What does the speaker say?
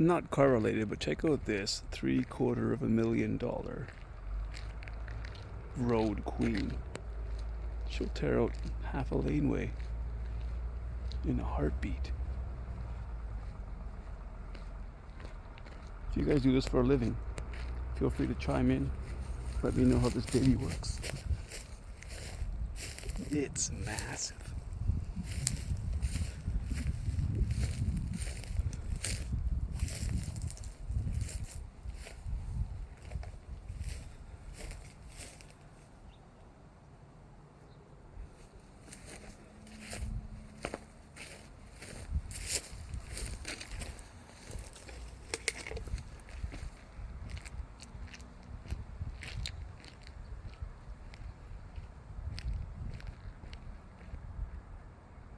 not correlated, but check out this $750,000 road queen. She'll tear out half a laneway in a heartbeat. If you guys do this for a living, feel free to chime in. Let me know how this baby works. It's massive.